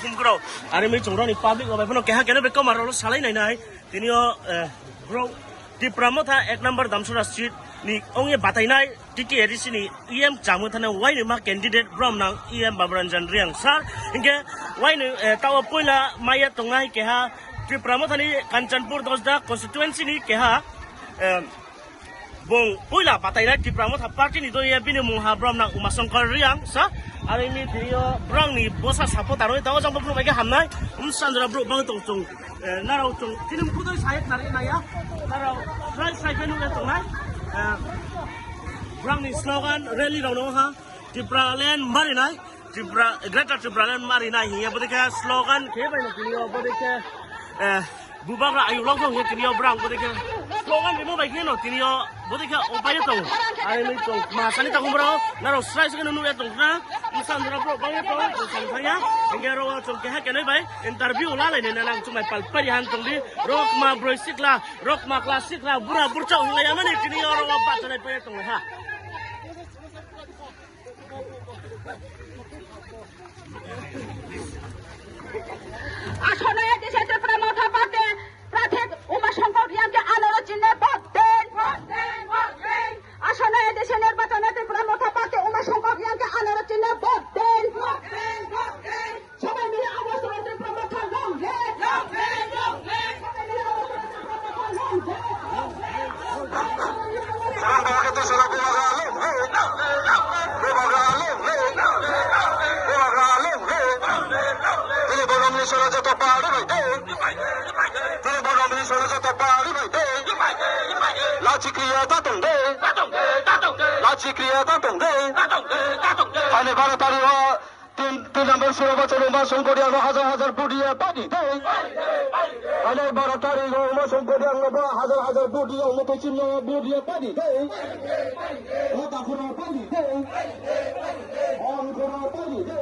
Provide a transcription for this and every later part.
kumkro ari mi chungro ni public obai phono keha kene be kamar lo salai nai nai tinio bro di pramotha 1 number Damsura street ni onge batai nai tiki edisi ni em jamu thana wai ni ma candidate brom nang em Babranjan riang sar inge wai ni tawa poila maya tongai keha di pramotha ni Kanchanpur dosda constituency ni keha bong poila batai nai di pramotha party ni do ye bini mungha brom nang Umasongkar riang sa ari mi trio brang ni bosa support aroi tawa jang bro mai hamnai sandra bro bang tong tong narau tong tinum pudoi sayat nari naya narau right side menu tong nai brang ni slogan rally rauno ha Tripraland marinai greater Tripraland marinai hiya bodike slogan ke bai no trio bodike bubagra ayu long thong trio brang bodike slogan ni mo bai ke no trio bodike opai to ai mi to ma sani ta kumbro naro strai se no ya tong na sandra bro bang to sang thaya ngero to ke ha ke nei bai interview la lai ne nang chumai pal pari han tong di rock ma broisik la rock ma classic la bura burchau ngaya mani trio ro ba ta nei pai tong ha আসলে দেশের প্রমথা পাতে প্রাথমিক উমাশঙ্কর রিয়াংকে আলোর চিহ্নে vote দেন আসলে দেশের নির্বাচনে প্রমথা পাতে উমাশঙ্কর রিয়াংকে আলোর চিহ্নে ভোট দেন সবাই মিলে আওয়াজ তুলতে Pramatha লঙ্ঘে Laci kriya ta tong de Laci kriya ta tong de Ane bara tari ho tin number 16 বছর উমাশঙ্করিয়া হাজার হাজার বুড়িয়া পানি দে ane bara tari ho উমাশঙ্করিয়া হাজার হাজার বুড়িয়া মতো চিহ্ন বুড়িয়া পানি দে ও তাকুরা পানি দে অন করা পানি দে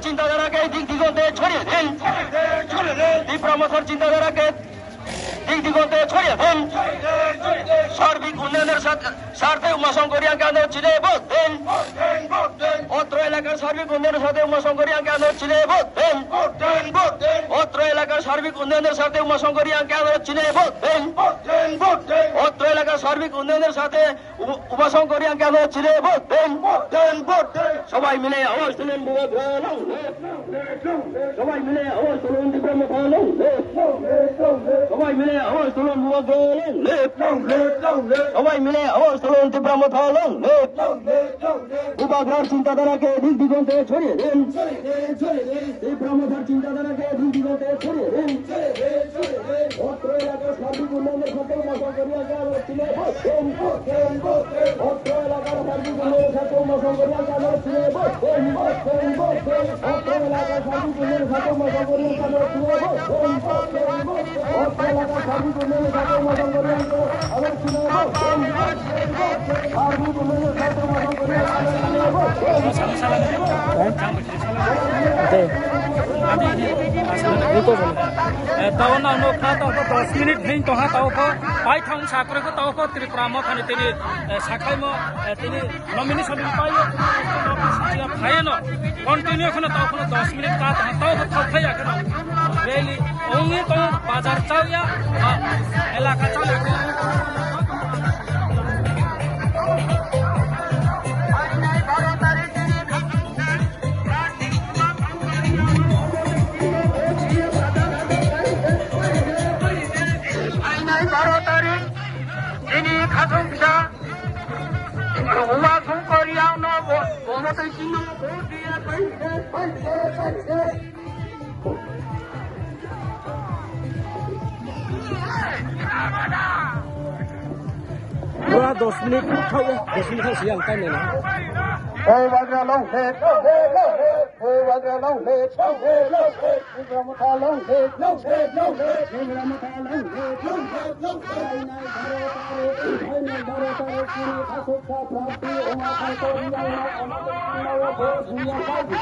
চিন্তাধারাকে দিক দিগন্তে ছড়িয়ে দিন দীপ্রামথার চিন্তাধারাকে দিক দিগন্তে ছড়িয়ে দিন সার্বিক উন্নয়নের স্বার্থে উমাশঙ্করিয়াকে আন্দোলন ছিলে ভোট দিন অত্র এলাকার সার্বিক উন্নয়নের সাথে উমাশঙ্করিয়াকে আন্দোলন ছিলে ভোট দিন সার্বিক উন্নয়নের সাথে উমাশঙ্করী আঙ্কে আদালত চিনে ভোট দেন অত্র এলাকার সার্বিক উন্নয়নের সাথে উমাশঙ্করী আঙ্কে আদালত চিনে ভোট দেন সবাই মিলে আওয়াজ তুলুন সবাই মিলে আওয়াজ তুলুন সবাই মিলে আওয়াজ তুলুন সবাই মিলে আওয়াজ তুলুন তীব্রামথালং উপাগ্রার চিন্তাধারাকে দিক দিগন্তে ছড়িয়ে দেন তীব্রামথার চিন্তাধারাকে দিক দিগন্তে ছড়িয়ে দেন অত্র এলাকার সার্বিক উন্নয়নের সাথে উমাশঙ্করী আঙ্কে আদালত চিনে ভোট দেন অত্র এলাকার সার্বিক উন্নয়নের সাথে উমাশঙ্করী আঙ্কে আদালত চিনে ভোট দেন অত্র এলাকার সার্বিক উন্নয়নের সাথে উমাশঙ্করী আঙ্কে আদালত চিনে ভোট দেন অত্র এলাকার সার্বিক উন্নয়নের সাথে উমাশঙ্করী আঙ্কে আদালত চিনে ভোট দেন সার্বিক উন্নয়নের সাথে উমাশঙ্করী আঙ্কে আদালত চিনে vote tahu na no kha tahu ko 10 minute hin to ha tahu ko pai thang sakre ko tahu ko tripramo khani tini sakai mo tini nomination pai ya phai no continue khana tahu ko 10 minute ka tahu ko thai ya kana really only to bazar chau ya elaka chau Dua 10 menit thau ya 10 menit thau siang time này Hey, Wagner long head, hey, Wagner long head, তীব্রামথা long head, তীব্রামথা long head, Prapti